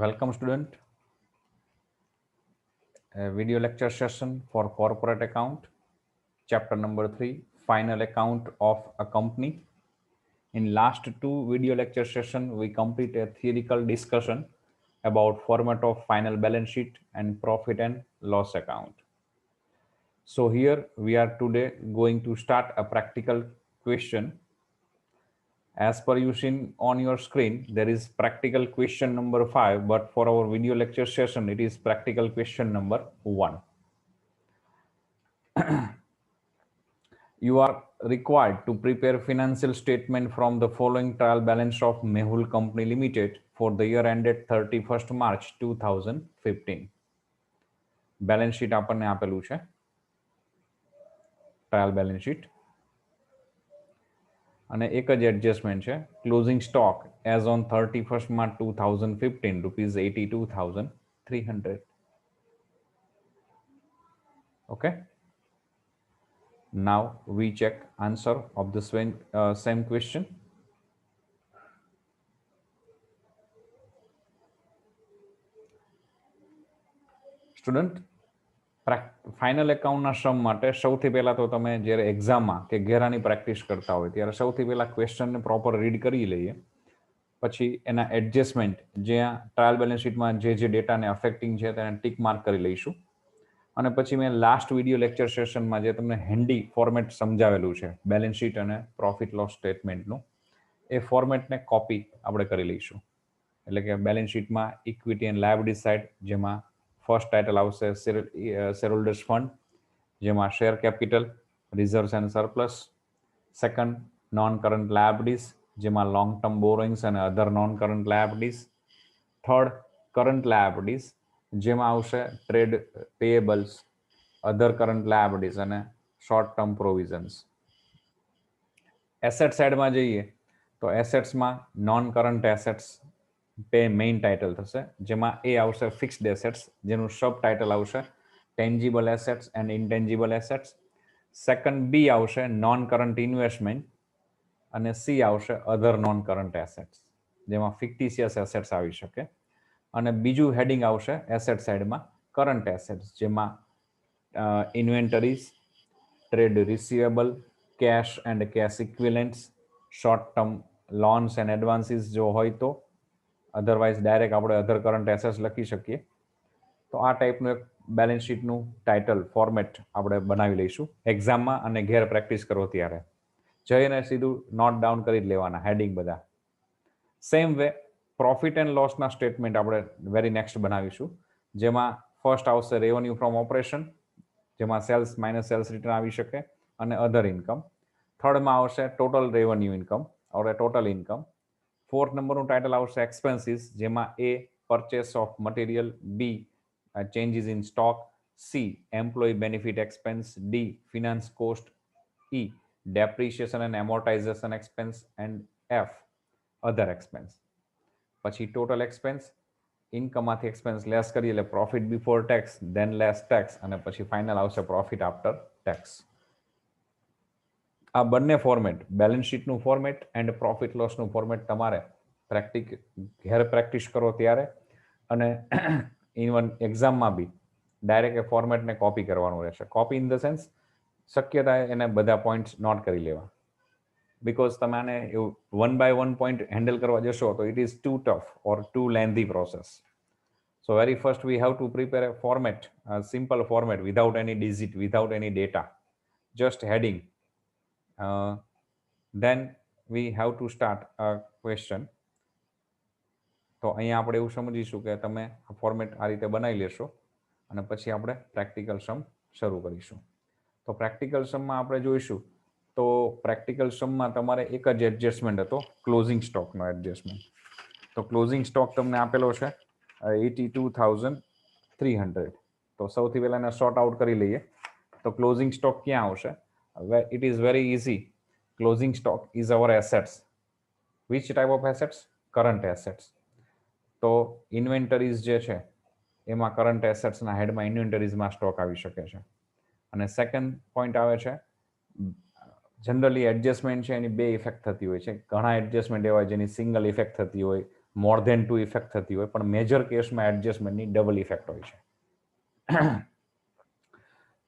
Welcome, student. A video lecture session for corporate account, chapter number 3, final account of a company. In last two video lecture session, we complete a theoretical discussion about format of final balance sheet and profit and loss account. So here we are today going to start a practical question. As per you seen on your screen, there is practical question number 5, but for our video lecture session, it is practical question number 1. You are required to prepare financial statement from the following trial balance of Mehul Company Limited for the year ended 31st March 2015. Balance sheet આપણને આપેલું છે, trial balance sheet, અને એક જ adjustment છે. Closing stock as on 31st March 2015 ₹82,300. Okay. Now we check answer of the same question. Student, final એકાઉન્ટના sum માટે સૌથી પહેલા તો તમે જ્યારે એક્ઝામમાં કે ઘેરાની પ્રેક્ટિસ કરતા હોય ત્યારે સૌથી પહેલા ક્વેશ્ચનને પ્રોપર રીડ કરી લઈએ, પછી એના એડજસ્ટમેન્ટ જ્યાં ટ્રાયલ બેલેન્સ શીટમાં જે ડેટાને અફેક્ટિંગ છે તેને ટીક માર્ક કરી લઈશું. અને પછી મેં લાસ્ટ વિડીયો લેક્ચર સેશનમાં જે તમને હેન્ડી ફોર્મેટ સમજાવેલું છે બેલેન્સ શીટ અને પ્રોફિટ લોસ સ્ટેટમેન્ટનું, એ ફોર્મેટને કોપી આપણે કરી લઈશું. એટલે કે બેલેન્સ શીટમાં ઇક્વિટી એન્ડ લાયબિલિટી સાઇડ, જેમાં ફર્સ્ટ ટાઇટલ આવશે શેરહોલ્ડર્સ ફંડ, જેમાં share capital, reserves and surplus. Second, non current liabilities, જેમાં લોંગ ટર્મ બોરોઇંગ્સ અને other non current liabilities. Third, current liabilities, જેમાં આવશે trade payables, other current liabilities અને short term provisions. Asset સાઇડમાં જઈએ તો એસેટ્સમાં non current assets main title થશે, જેમાં એ આવશે ફિક્સ્ડ એસેટ્સ, જેનું સબ ટાઇટલ આવશે tangible assets and intangible assets. Second, B આવશે નોન કરંટ ઇન્વેસ્ટમેન્ટ, અને સી આવશે અધર નોન કરંટ એસેટ્સ, જેમાં ફિક્ટિશિયસ એસેટ્સ આવી શકે. અને બીજું હેડિંગ આવશે એસેટ સાઇડમાં કરંટ એસેટ્સ, જેમાં inventories, trade receivable, cash and cash equivalents, short term loans and advances જો હોય તો, અધરવાઇઝ ડાયરેક્ટ આપણે અધર કરંટ એસેટ્સ લખી શકીએ. તો આ ટાઈપનું એક બેલેન્સ શીટનું ટાઇટલ ફોર્મેટ આપણે બનાવી લઈશું એક્ઝામમાં, અને ઘેર પ્રેક્ટિસ કરો ત્યારે જઈને સીધું નોટ ડાઉન કરી જ લેવાના હેડિંગ બધા. સેમ વે પ્રોફિટ એન્ડ લોસના સ્ટેટમેન્ટ આપણે વેરી નેક્સ્ટ બનાવીશું, જેમાં ફર્સ્ટ આવશે રેવન્યુ ફ્રોમ ઓપરેશન, જેમાં સેલ્સ માઇનસ સેલ્સ રિટર્ન આવી શકે, અને અધર ઇન્કમ. થર્ડમાં આવશે total revenue income or total income. Fourth નંબરનું ટાઇટલ આવશે એક્સપેન્સીસ, જેમાં A purchase of material, B changes in stock, C employee benefit expense, D finance cost, E depreciation and amortisation expense, and F other expense. પછી total expense, ઇન્કમમાંથી expense less કરીએ એટલે profit before tax, then less tax, અને પછી final આવશે profit after tax. આ બંને format, balance શીટનું ફોર્મેટ એન્ડ પ્રોફિટ લોસનું ફોર્મેટ, તમારે ઘેર પ્રેક્ટિસ કરો ત્યારે, અને ઇવન એક્ઝામમાં બી ડાયરેક્ટ એ ફોર્મેટને કોપી કરવાનું રહેશે. કોપી ઇન ધ સેન્સ શક્ય થાય એને બધા પોઈન્ટ્સ નોટ કરી લેવા, બિકોઝ તમે આને one by one point handle કરવા જશો તો it is too tough or too lengthy process. So very first we have to prepare a format, a simple format without any digit, without any data, just heading. Then we have to start a question. તો અહીંયા આપણે એવું સમજીશું કે તમે આ format આ રીતે બનાવી લેશો, અને પછી આપણે પ્રેક્ટિકલ સમ શરૂ કરીશું. તો પ્રેક્ટિકલ સમમાં આપણે જોઈશું, તો પ્રેક્ટિકલ સમમાં તમારે એક જ એડજસ્ટમેન્ટ હતો, ક્લોઝિંગ સ્ટોકનો એડજસ્ટમેન્ટ. તો ક્લોઝિંગ સ્ટોક તમને આપેલો છે 82,300. તો સૌથી પહેલા એને શોર્ટ આઉટ કરી લઈએ. તો ક્લોઝિંગ સ્ટોક ક્યાં આવશે? It is very easy. Closing stock is our assets. Which type of assets? Current assets. તો ઇન્વેન્ટરીઝ જે છે એમાં કરંટ એસેટ્સના હેડમાં ઇન્વેન્ટરીઝમાં સ્ટોક આવી શકે છે. અને સેકન્ડ પોઈન્ટ આવે છે, જનરલી એડજસ્ટમેન્ટ છે એની બે ઇફેક્ટ થતી હોય છે. ઘણા એડજસ્ટમેન્ટ એવા જેની સિંગલ ઇફેક્ટ થતી હોય, મોર ધેન 2 ઇફેક્ટ થતી હોય, પણ મેજર કેસમાં એડજસ્ટમેન્ટની ડબલ ઇફેક્ટ હોય છે.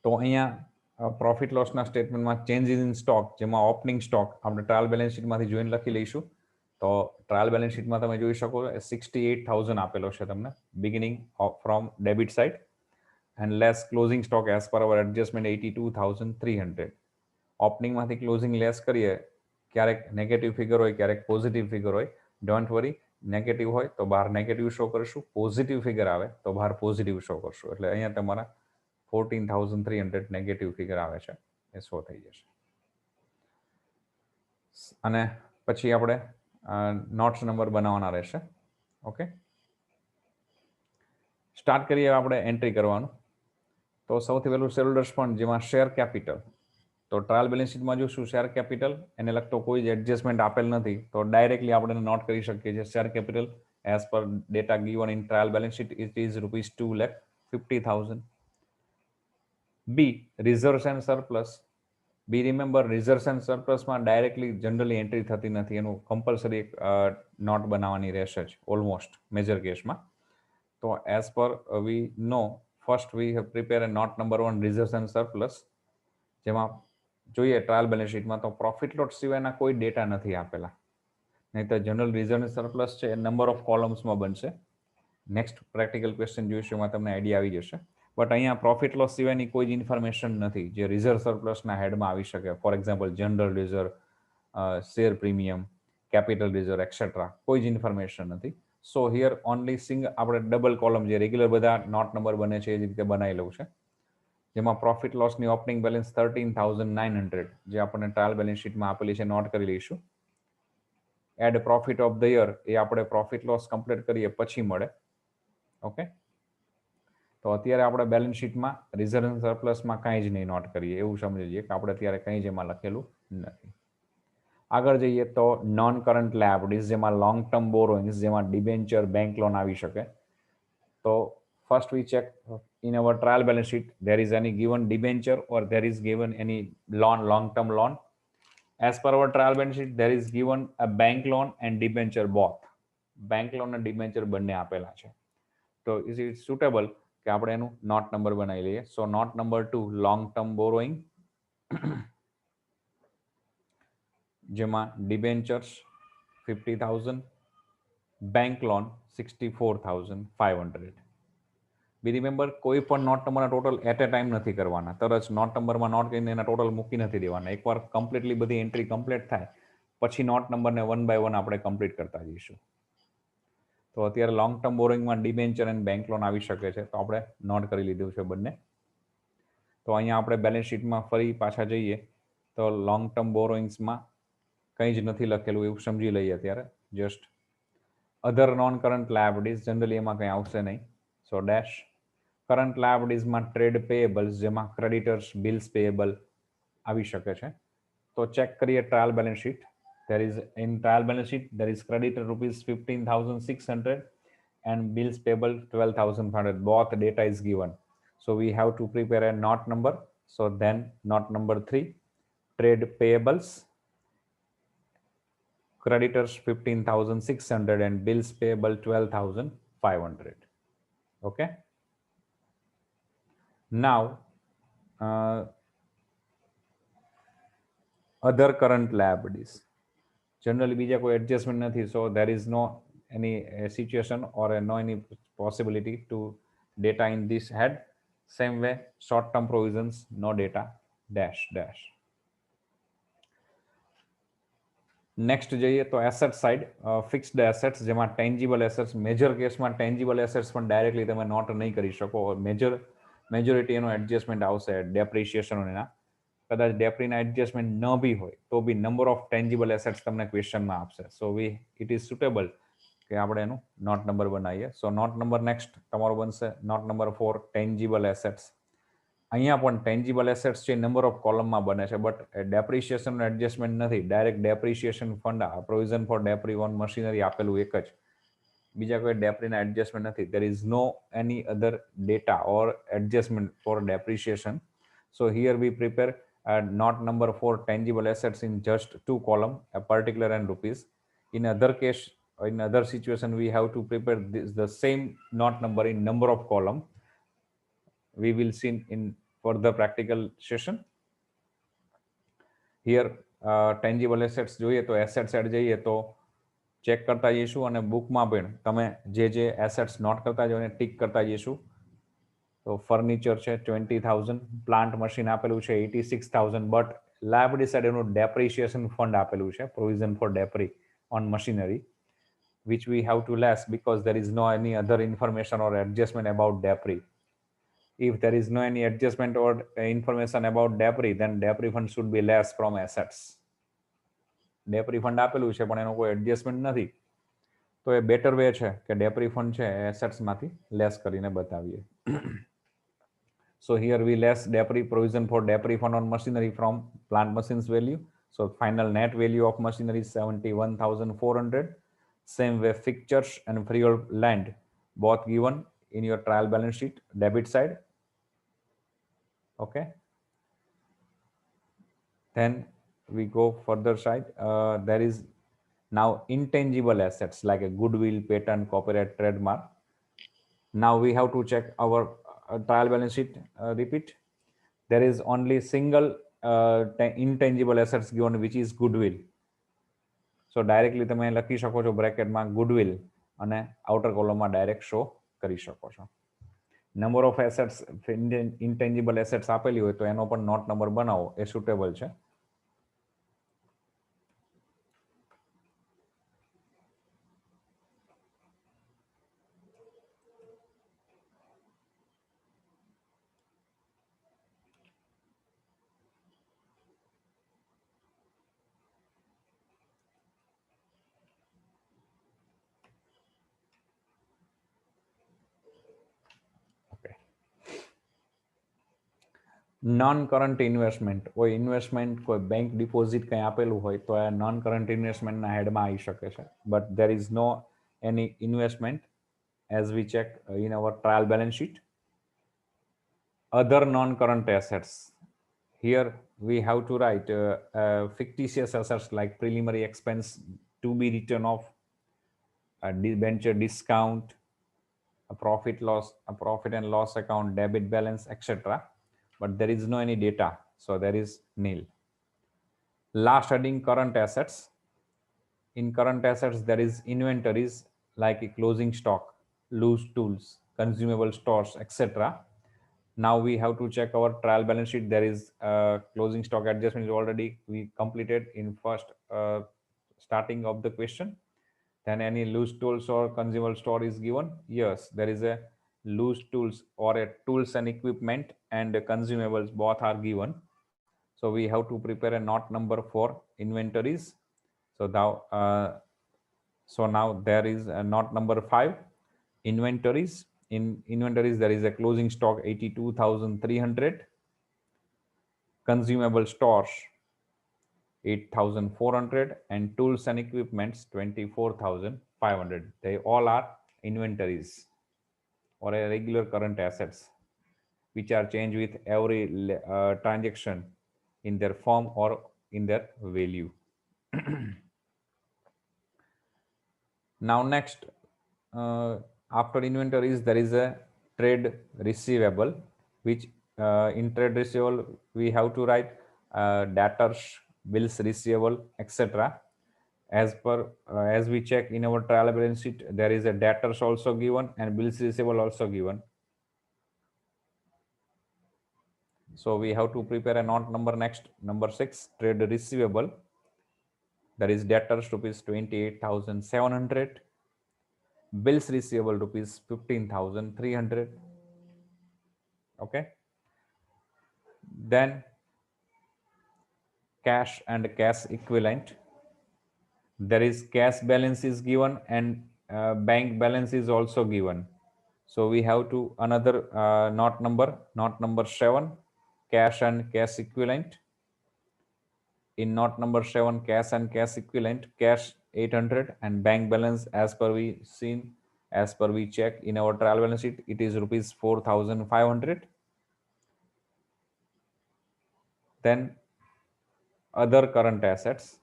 તો અહીંયા પ્રોફિટ લોસના સ્ટેટમેન્ટમાં ચેન્જીસ ઇન સ્ટોક, જેમાં ઓપનિંગ સ્ટોક આપણે ટ્રાયલ બેલેન્સ શીટમાંથી જોઈને લખી લઈશું. તો ટ્રાયલ બેલેન્સ શીટમાં તમે જોઈ શકો 68,000 આપેલો છે તમને beginning from debit side, and less closing stock as per our adjustment 82,300. ઓપનિંગમાંથી ક્લોઝિંગ લેસ કરીએ, ક્યારેક નેગેટિવ ફિગર હોય, ક્યારેક પોઝિટિવ ફિગર હોય. ડોન્ટ વરી, નેગેટિવ હોય તો બહાર નેગેટિવ શો કરશું, પોઝિટિવ ફિગર આવે તો બહાર પોઝિટિવ શો કરશું. એટલે અહીંયા તમારા 14,300 નેગેટિવ ફિગર આવે છે એ શો થઈ જશે. અને પછી આપણે નોટ્સ નંબર બનાવવાના રહેશે. ઓકે, સ્ટાર્ટ કરીએ આપણે એન્ટ્રી કરવાનું. તો સૌથી પહેલું શેરહોલ્ડર્સ ફંડ, જેમાં શેર કેપિટલ. તો ટ્રાયલ બેલેન્સ શીટમાં જોશું શેર કેપિટલ, એને લગતો કોઈ જ એડજસ્ટમેન્ટ આપેલ નથી, તો ડાયરેક્ટલી આપણે નોટ કરી શકીએ છીએ share capital as per data given in trial balance sheet it is ₹2,50,000. B, reserves and surplus. B, remember, reserves and સરપ્લસમાં ડાયરેક્ટલી જનરલી એન્ટ્રી થતી નથી, એનું કમ્પલસરી નોટ બનાવવાની રહેશે જ ઓલમોસ્ટ મેજર કેસમાં. તો as per we know, first we have prepare a note number 1 reserves and surplus, જેમાં જોઈએ ટ્રાયલ બેલેન્સ શીટમાં તો પ્રોફિટ લોટ સિવાયના કોઈ ડેટા નથી આપેલા, નહીં તો જનરલ રિઝર્વ એન્ડ સરપ્લસ છે એ નંબર ઓફ કોલમ્સમાં બનશે. નેક્સ્ટ પ્રેક્ટિકલ ક્વેશ્ચન જોઈશું, એમાં તમને આઈડિયા આવી જશે. બટ અહીંયા પ્રોફિટ લોસ સિવાયની કોઈ જ ઇન્ફોર્મેશન નથી જે રિઝર્વ સરપ્લસના હેડમાં આવી શકે. For example general reserve, share premium, capital reserve et cetera, કોઈ જ ઇન્ફોર્મેશન નથી. સો હિયર ઓનલી આપણે ડબલ કોલમ જે રેગ્યુલર બધા નોટ નંબર બને છે એ જ રીતે બનાવી લઉં છે, જેમાં પ્રોફિટ લોસની ઓપનિંગ બેલેન્સ 13,900 જે આપણને ટ્રાયલ બેલેન્સ શીટમાં આપેલી છે નોટ કરી લઈશું. Add profit of the year એ આપણે પ્રોફિટ લોસ કમ્પ્લીટ કરીએ પછી મળે. ઓકે, તો અત્યારે આપણે બેલેન્સ શીટમાં રિઝર્વ એન્ડ સરપ્લસમાં કાંઈ જ નહીં નોટ કરીએ, એવું સમજીએ કે આપણે અત્યારે કંઈ જ એમાં લખેલું નથી. આગળ જઈએ તો નોન કરંટ લાયબિલિટીઝ, જેમાં લોંગ ટર્મ બોરોઇંગ્સ, જેમાં ડિબેન્ચર, બેંક લોન આવી શકે. તો first we check in our trial balance sheet there is any given debenture or there is given any loan, long term loan. As per our trial balance sheet there is given a bank loan and debenture both. Bank loan and debenture બંને આપેલા છે. તો is it suitable કે આપણે એનું not number બનાવી લઈએ. So note number 2 long term borrowing, જેમાં debentures 50,000, bank loan 64,500. B remember, કોઈ પણ નોટ નંબરના ટોટલ એટ એ ટાઈમ નથી કરવાના, તરત નોટ નંબરમાં નોટ કરીને એના ટોટલ મૂકી નથી દેવાના. એકવાર કમ્પ્લીટલી બધી એન્ટ્રી કમ્પ્લીટ થાય પછી નોટ નંબરને 1 બાય 1 આપણે કમ્પ્લીટ કરતા જઈશું. તો અત્યારે લોંગ ટર્મ બોરોઈંગમાં ડિબેન્ચર અને બેંક લોન આવી શકે છે, તો આપણે નોટ કરી લીધું છે બંને. તો અહીંયા આપણે બેલેન્સ શીટમાં ફરી પાછા જઈએ તો લોંગ ટર્મ બોરોઈંગ્સમાં કંઈ જ નથી લખેલું એવું સમજી લઈએ અત્યારે. જસ્ટ અધર નોન કરંટ લાયબિલિટીઝ, જનરલી એમાં કંઈ આવશે નહીં. સો ડેશ કરંટ લાયબિલિટીઝમાં ટ્રેડ પેયેબલ્સ, જેમાં ક્રેડિટર્સ, બિલ્સ પેયેબલ આવી શકે છે. તો ચેક કરીએ trial balance sheet. there is in trial balance sheet there is creditor ₹15,600 and bills payable 12,500. Both data is given, so we have to prepare a note number. So then note number 3, trade payables, creditors 15,600 and bills payable 12,500. Okay, now other current liabilities, generally બીજા કોઈ adjustment નથી, સો there is no any situation or no any possibility to data in this head. Same way short term provisions, no data, dash dash. Next જઈએ તો asset side, fixed assets, જેમાં tangible assets. Major કેસમાં tangible assets પણ directly તમે not નહીં કરી શકો. Majority એનો એડજસ્ટમેન્ટ આવશે ડેપ્રિશિએશન એના. કદાચ ડેપ્રીના એડજસ્ટમેન્ટ ન બી હોય તો બી નંબર ઓફ ટેન્જિબલ એસેટ્સ તમને ક્વેશ્ચનમાં આપશે. સો ઇટ ઇઝ સુટેબલ કે આપણે એનું નોટ નંબર બનાવીએ. સો નોટ નંબર નેક્સ્ટ તમારો બનશે નોટ નંબર 4 ટેન્જિબલ એસેટ્સ. અહીંયા પણ ટેન્જિબલ એસેટ્સ છે નંબર ઓફ કોલમમાં બને છે, બટ ડેપ્રિશિએશનનું એડજસ્ટમેન્ટ નથી. Direct depreciation fund, provision for depre on machinery આપેલું એક જ, બીજા કોઈ ડેપ્રીના એડજસ્ટમેન્ટ નથી. There is no any other data or adjustment for depreciation. So here we prepare note number 4 tangible assets in just 2 column, a particular and rupees. In other case in other situation we have to prepare this, the same not number in number of column. We will see in further practical session. Here tangible assets જોઈએ તો assets side જઈએ તો check કરતા જઈશું અને બુકમાં પણ તમે જે એસેટ્સ નોટ કરતા જાઓ એને ટીક કરતા જઈશું. તો ફર્નિચર છે 20,000, પ્લાન્ટ મશીન આપેલું છે 86,000, બટ લાયબિલિટી સાઈડ એનું ડેપ્રિસિએશન ફંડ આપેલું છે, provision for depre on machinery, which we have to less because there is no any other information or adjustment about debris. If there is no any adjustment or information about debris, then debris fund should be less from assets. Depre fund આપેલું છે પણ એનો કોઈ adjustment નથી, તો એ better way છે કે ડેપ્રી fund છે એ એસેટ્સમાંથી લેસ કરીને બતાવીએ. So here we less debris provision for debris fund on machinery from plant machines value. So final net value of machinery is 71,400. Same way fixtures and freehold land both given in your trial balance sheet debit side. Okay. Then we go further side. There is now intangible assets like a goodwill, patent, copyright, trademark. Now we have to check our trial balance sheet. Repeat. There is only single intangible assets given, which is goodwill. So directly તમે લખી શકો છો બ્રેકેટમાં goodwill અને outer column માં direct show કરી શકો છો. Number of assets intangible assets આપેલી હોય તો એનો પણ નોટ નંબર બનાવો એ સુટેબલ છે. નોન કરંટ ઇન્વેસ્ટમેન્ટ, કોઈ ઇન્વેસ્ટમેન્ટ, કોઈ બેંક ડિપોઝિટ કંઈ આપેલું હોય તો આ નોન કરંટ ઇન્વેસ્ટમેન્ટના હેડમાં આવી શકે છે. But there is no any investment as we check in our trial balance sheet. Other non-current assets. Here we have to write fictitious assets like preliminary expense to be written off, a debenture discount, a profit and loss account, debit balance, etc. But there is no any data, so there is nil. Last heading, current assets. In current assets there is inventories like a closing stock, loose tools, consumable stores, etc. Now we have to check our trial balance sheet. There is closing stock adjustment already we completed in first starting of the question. Then any loose tools or consumable store is given. Yes, there is a loose tools or a tools and equipment and consumables both are given. So we have to prepare a note number for inventories. So now there is a note number 5, inventories. In inventories there is a closing stock 82,300, consumable stores 8,400, and tools and equipments 24,500. They all are inventories or a regular current assets which are changed with every transaction in their form or in their value. Now next, after inventories there is a trade receivable, which in trade receivable we have to write debtors, bills receivable, etc. As we check in our trial balance sheet, there is a debtors also given and bills receivable also given. So we have to prepare a note number next, number 6, trade receivable. There is debtors rupees 28,700, bills receivable rupees 15,300. Okay. Then cash and cash equivalent. There is cash balance is given and bank balance is also given. So we have to another note number 7, cash and cash equivalent. In note number 7, cash and cash equivalent, cash 800 and bank balance as per we check in our trial balance sheet, it is rupees 4,500. Then other current assets,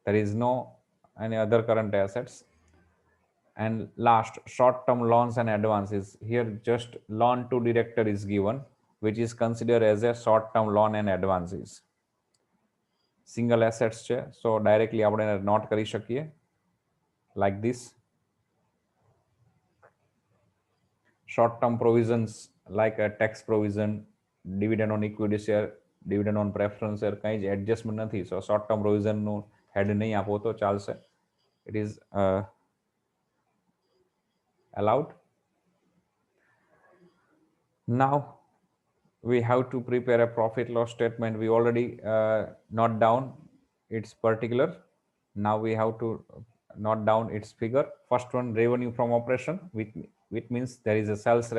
there is no and other current assets. And last, short-term loans and advances. Here just loan to director is given, which is considered as a short-term loan and advances. Single assets છે, so directly આપણે not કરી શકીએ like this. Short-term provisions like a tax provision, dividend on equity share, dividend on preference share, કંઈ જ adjustment નથી. સો short term પ્રોવિઝનનું હેડ નહીં આપો તો ચાલશે. It is allowed. Now we have to prepare a profit loss statement. We already note down its particular. Now we have to note down its figure. First one, revenue from operation, which means there is a sales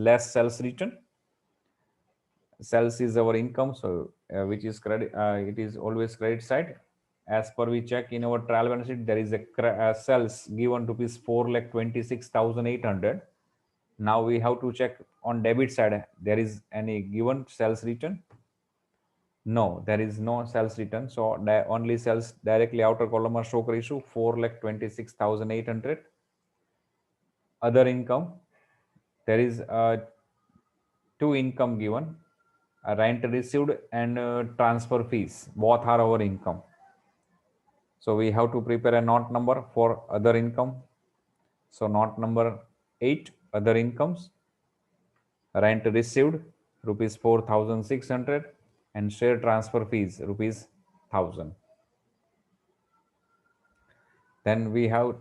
less sales return. Sales is our income, so which is credit, it is always credit side. As per we check in our trial balance sheet, there is a sales given rupees 4,26,800. Now we have to check on debit side, there is any given sales return? No, there is no sales return. So only sales directly outer column show કરીશું 4,26,800. Other income, there is two income given, rent received and transfer fees. Both are our income. So we have to prepare a note number for other income. So note number 8, other incomes. Rent received rupees 4,600 and share transfer fees rupees 1,000. Then we have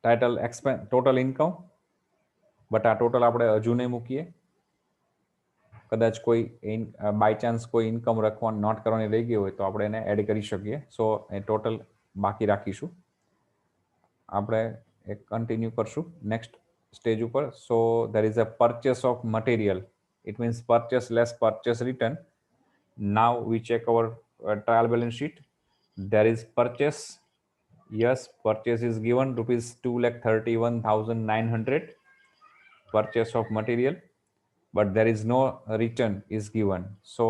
title expense total income, but આ total આપણે હજુ નહીં મૂકીએ. કદાચ કોઈ by chance કોઈ income રખવાની not કરવાની રહી ગઈ હોય તો આપણે એને એડ કરી શકીએ. સો એ ટોટલ બાકી રાખીશું. આપણે એક કન્ટિન્યુ કરશું નેક્સ્ટ સ્ટેજ ઉપર. So there is a purchase of material. It means purchase less purchase return. Now we check our trial balance sheet. There is purchase. Yes, purchase is given rupees 2,31,900. Purchase of material, but there is no return is given. So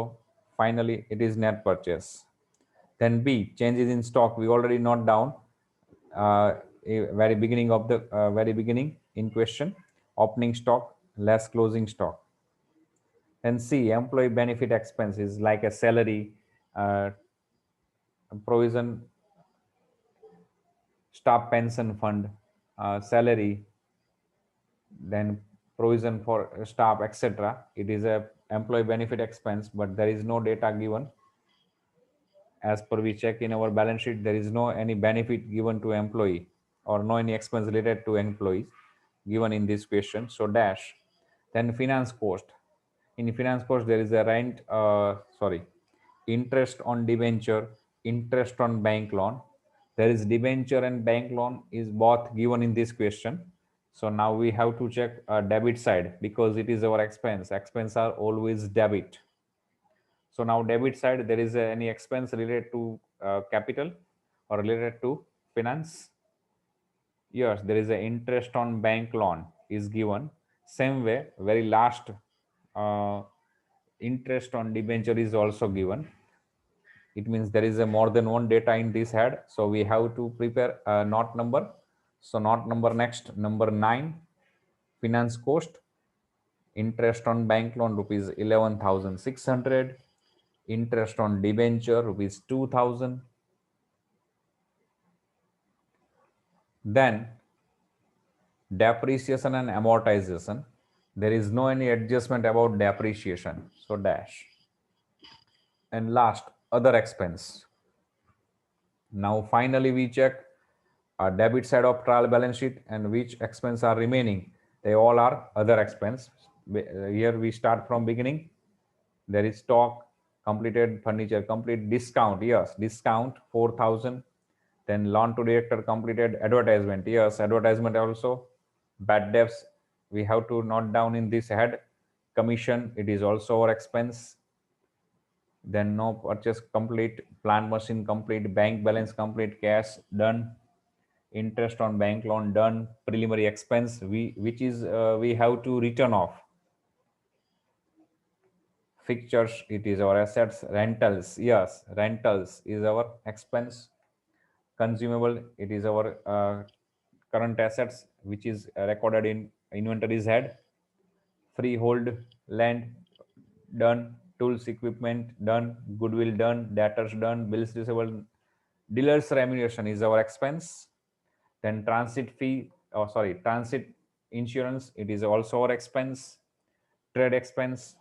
finally it is net purchase. Then B, changes in stock. We already note down very beginning of the very beginning in question. Opening stock less closing stock. And C, employee benefit expenses like a salary, provision, staff pension fund, salary, then provision for staff, etc. It is a employee benefit expense, but there is no data given. As per we check in our balance sheet, there is no any benefit given to employee or no any expense related to employees given in this question. So dash. Then finance cost. In finance cost, there is a interest on debenture, interest on bank loan. There is debenture and bank loan is both given in this question. So now we have to check debit side because it is our expense. Expense are always debit. So now debit side, there is any expense related to capital or related to finance? Yes, there is an interest on bank loan is given. Same way, very last, interest on debenture is also given. It means there is a more than one data in this head. So we have to prepare a note number. So note number next, number 9, finance cost, interest on bank loan rupees 11,600, interest on debenture rupees 2,000. Then depreciation and amortization. There is no any adjustment about depreciation. So dash. And last, other expense. Now finally we check debit side of trial balance sheet and which expense are remaining. They all are other expense. Here we start from beginning. There is stock, completed furniture, complete discount. Yes, discount 4,000. Then loan to director completed, advertisement. Yes, advertisement also. Bad debts, we have to note down in this head. Commission, it is also our expense. Then no purchase complete, plant machine complete, bank balance complete, cash done, interest on bank loan done, preliminary expense which is we have to return off. Fixtures, it is our assets. Rentals, yes, rentals is our expense. Consumable, it is our current assets, which is recorded in inventories head. Freehold, land, done. Tools, equipment, done. Goodwill, done. Debtors, done. Bills receivable. Dealer's remuneration is our expense. Then transit fee, oh sorry, transit insurance, it is also our expense. Trade expense,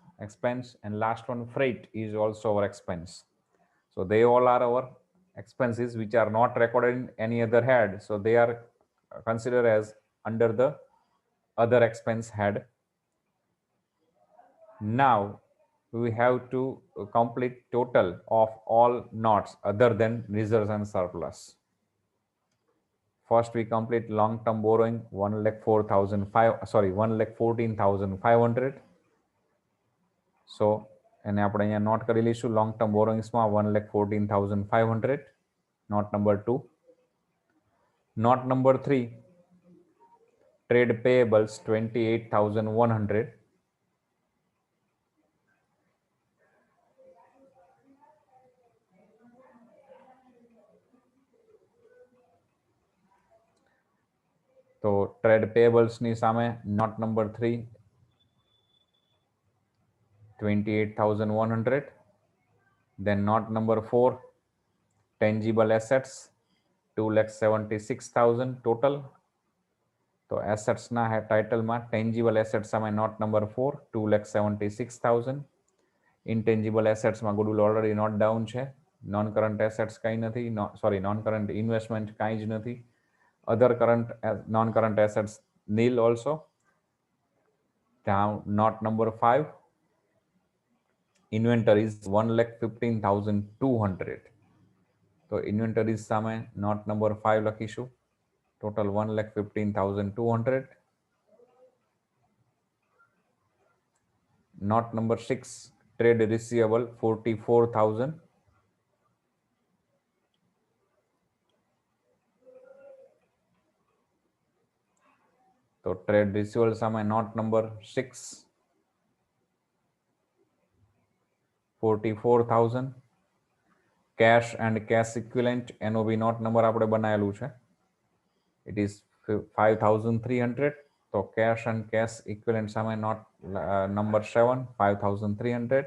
and last one, freight, is also our expense. So they all are our expenses which are not recorded in any other head, so they are considered as under the other expense head. Now we have to complete total of all notes other than reserves and surplus. First we complete long term borrowing 1,14,500. So એને આપણે અહીંયા નોટ કરી લઈશું. Long term બોરોઇંગ્સમાં 1,14,500. Note number 2. Note number 3, trade payables 28,100. તો trade પેયેબલ્સની સામે note number 3 28,100. Then note number 4, tangible assets 2,76,000 total. તો assets ના ટાઇટલમાં tangible assets સામે note number 4 2,76,000. intangible assets માં goodwill already note down છે. non current assets કંઈ નથી, non current investment કાંઈ જ નથી. other current non current assets nil also. Down note number 5, inventories 1,15,200. તો ઇન્વેન્ટરીઝ સામે નોટ નંબર 5 લખીશું. Total 1,15,200. Note number 6, trade receivable 44,000. તો ટ્રેડ રિસીવેબલ સામે note number 6 44,000. Cash and cash equivalent એનો બી નોટ નંબર આપણે બનાવેલું છે. It is 5,300. તો કેશ એન્ડ કેશ ઇક્વિવેલન્ટ સામે note number 7 5,300.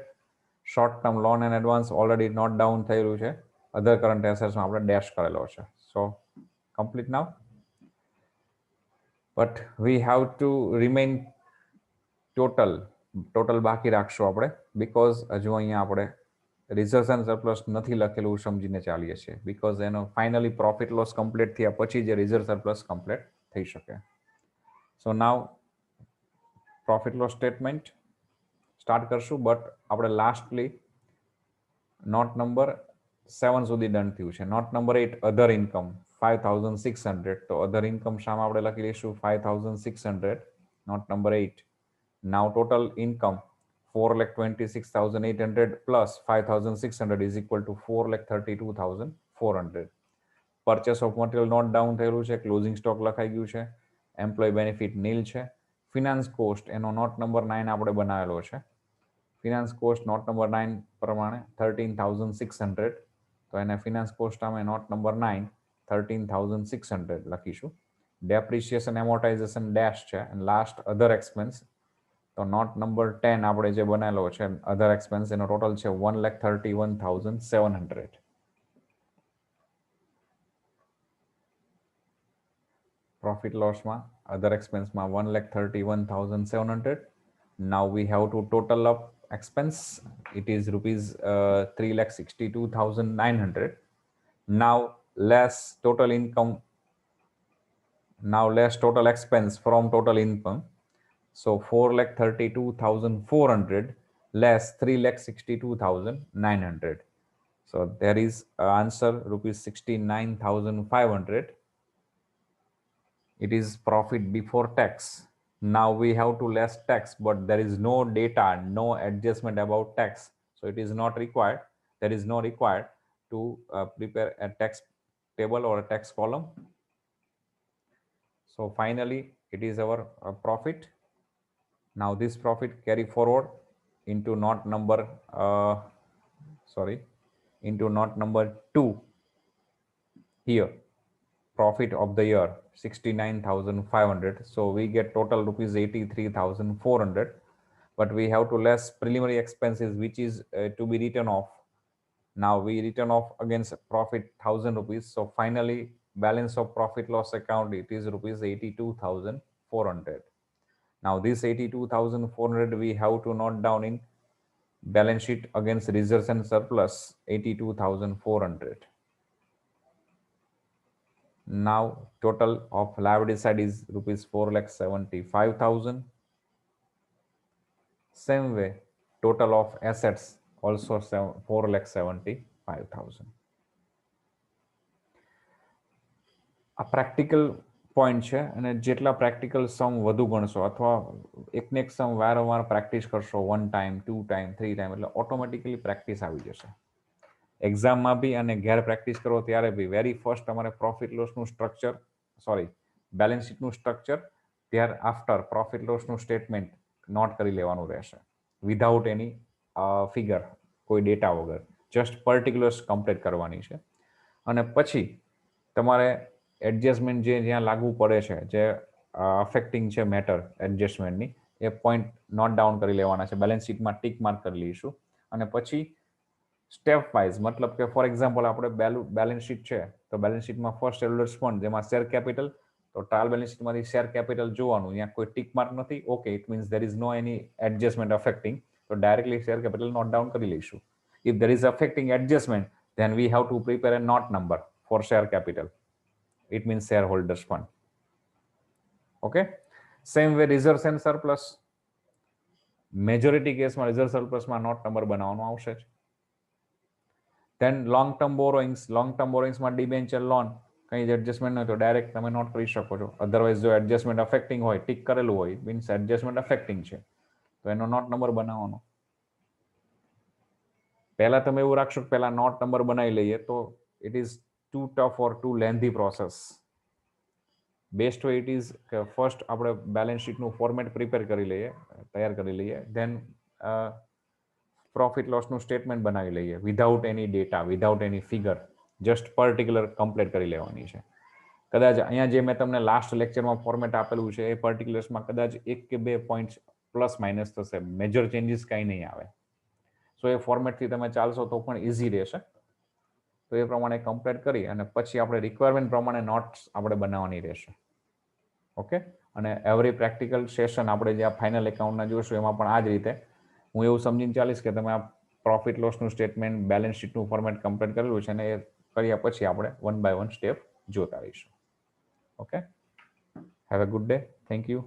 Short term loan and advance already note down થયેલું છે. અધર કરંટ એસેટ્સમાં આપણે ડેશ કરેલો છે. So complete now. But we have to remain total બાકી રાખશું આપણે, બીકોઝ હજુ અહીંયા આપણે રિઝર્વ્સ એન્ડ સરપ્લસ નથી લખેલું સમજીને ચાલીએ છીએ, બીકોઝ એનો ફાઇનલી પ્રોફિટ લોસ કમ્પ્લીટ થયા પછી જે રિઝર્વ સરપ્લસ કમ્પ્લીટ થઈ શકે. So now profit loss statement start કરશું, બટ આપણે લાસ્ટલી નોટ નંબર 7 સુધી ડન થયું છે. Note number 8, other income 5,600. તો અધર ઇન્કમ શામાં આપણે લખી લઈશું 5,600. Note number 8. Now total income 4,26,800 plus 5,600 is equal to 4,32,400. Purchase of material not down થયેલું છે. ક્લોઝિંગ સ્ટોક લખાઈ ગયું છે. એમ્પ્લોય બેનિફિટ નીલ છે. ફિનાન્સ કોસ્ટ એનો નોટ નંબર 9 આપણે બનાવેલો છે. ફિનાન્સ કોસ્ટ નોટ નંબર 9 પ્રમાણે 13,600. તો એને ફિનાન્સ કોસ્ટ અમે નોટ નંબર 9 13,600 લખીશું. ડેપ્રિસિએશન એમોર્ટાઇઝેશન ડેશ છે. અને લાસ્ટ અધર એક્સપેન્સ, તો નોટ નંબર 10 આપણે જે બનાવેલો છે અધર એક્સપેન્સ, એનો ટોટલ છે 1,31,700. પ્રોફિટ લોસમાં અધર એક્સપેન્સમાં 1,31,700. Now we have to total up expense. It is rupees 3,62,900. Now less total income, now less total expense from total income. So 4,32,400 less 3,62,900. So there is answer rupees 69,500. It is profit before tax. Now we have to less tax, but there is no data, no adjustment about tax, so it is not required. There is no required to prepare a tax table or a tax column. So finally it is our profit. Now this profit carry forward into note number into note number 2 here, profit of the year 69,500. So we get total rupees 83,400, but we have to less preliminary expenses which is to be written off. Now we return off against profit 1,000 rupees. So finally balance of profit loss account, it is rupees 82,400. Now this 82,400 we have to note down in balance sheet against reserves and surplus 82,400. Now total of liability side is rupees 4,75,000. Same way, total of assets also 4,75,000. આ practical point છે અને જેટલા practical સમ વધુ ગણશો અથવા એકને એક સમ વારંવાર practice કરશો 1 ટાઈમ 2 ટાઈમ 3 ટાઈમ એટલે ઓટોમેટિકલી પ્રેક્ટિસ આવી જશે. એક્ઝામમાં બી અને ઘેર પ્રેક્ટિસ કરો ત્યારે બી વેરી ફર્સ્ટ તમારે પ્રોફિટ લોસનું સ્ટ્રક્ચર બેલેન્સ શીટનું સ્ટ્રક્ચર ત્યાર આફ્ટર પ્રોફિટ લોસનું સ્ટેટમેન્ટ નોટ કરી લેવાનું રહેશે વિધાઉટ એની ફિગર, કોઈ ડેટા વગર, જસ્ટ પર્ટિક્યુલર્સ કમ્પ્લીટ કરવાની છે. અને પછી તમારે એડજસ્ટમેન્ટ જે જ્યાં લાગુ પડે છે, જે અફેક્ટિંગ છે matter એડજસ્ટમેન્ટની, A point not down કરી લેવાના છે, બેલેન્સ શીટમાં ટીક માર્ક કરી લઈશું. અને પછી સ્ટેપ વાઇઝ, મતલબ કે ફોર એક્ઝામ્પલ આપણે બેલેન્સ શીટ છે તો બેલેન્સ શીટમાં ફર્સ્ટ હોલ્ડર્સ ફંડ જેમાં શેર કેપિટલ, તો ટ્રાયલ બેલેન્સ શીટમાંથી શેર કેપિટલ જોવાનું, ત્યાં કોઈ ટીક માર્ક નથી, okay, it means there is no any adjustment affecting, તો directly share capital note down કરી લઈશું. If there is affecting adjustment then we have to prepare a note number for share capital, it means shareholders fund. Okay, same way reserves and surplus, majority case માં reserve surplus માં note number બનાવવાનો આવશે જ. then long term borrowings માં debenture loan કઈ જ adjustment ન હોય તો ડાયરેક્ટ તમે નોટ કરી શકો છો. અધરવાઇઝ જો એડજસ્ટમેન્ટ અફેક્ટિંગ હોય, ટીક કરેલું હોય, મીન્સ એડજસ્ટમેન્ટ અફેક્ટિંગ છે, તો એનો નોટ નંબર બનાવવાનો. પહેલા તમે એવું રાખશો કે પહેલા નોટ નંબર બનાવી લઈએ તો it is too tough or too lengthy process. Best way it is કે ફર્સ્ટ આપણે બેલેન્સ શીટનું ફોર્મેટ પ્રિપેર કરી લઈએ, તૈયાર કરી લઈએ, ધેન પ્રોફિટ લોસનું સ્ટેટમેન્ટ બનાવી લઈએ વિધાઉટ એની ડેટા, વિધાઉટ એની ફિગર, જસ્ટ પર્ટિક્યુલર કમ્પ્લીટ કરી લેવાની છે. કદાચ અહીંયા જે મેં તમને લાસ્ટ લેક્ચરમાં ફોર્મેટ આપેલું છે એ પર્ટિક્યુલર્સમાં કદાચ 1 કે 2 પોઈન્ટ પ્લસ માઇનસ થશે, મેજર ચેન્જીસ કાંઈ નહીં આવે. સો એ ફોર્મેટથી તમે ચાલશો તો પણ ઇઝી રહેશે. તો એ પ્રમાણે કમ્પ્લીટ કરી અને પછી આપણે રિક્વાયરમેન્ટ પ્રમાણે નોટ્સ આપણે બનાવવાની રહેશે. ઓકે, અને એવરી પ્રેક્ટિકલ સેશન આપણે જે આ ફાઇનલ એકાઉન્ટના જોઈશું એમાં પણ આ જ રીતે હું એવું સમજીને ચાલીશ કે તમે આ પ્રોફિટ લોસનું સ્ટેટમેન્ટ, બેલેન્સ શીટનું ફોર્મેટ કમ્પ્લીટ કરેલું છે અને એ કર્યા પછી આપણે 1 by 1 સ્ટેપ જોતા રહીશું. Okay, have a good day, thank you.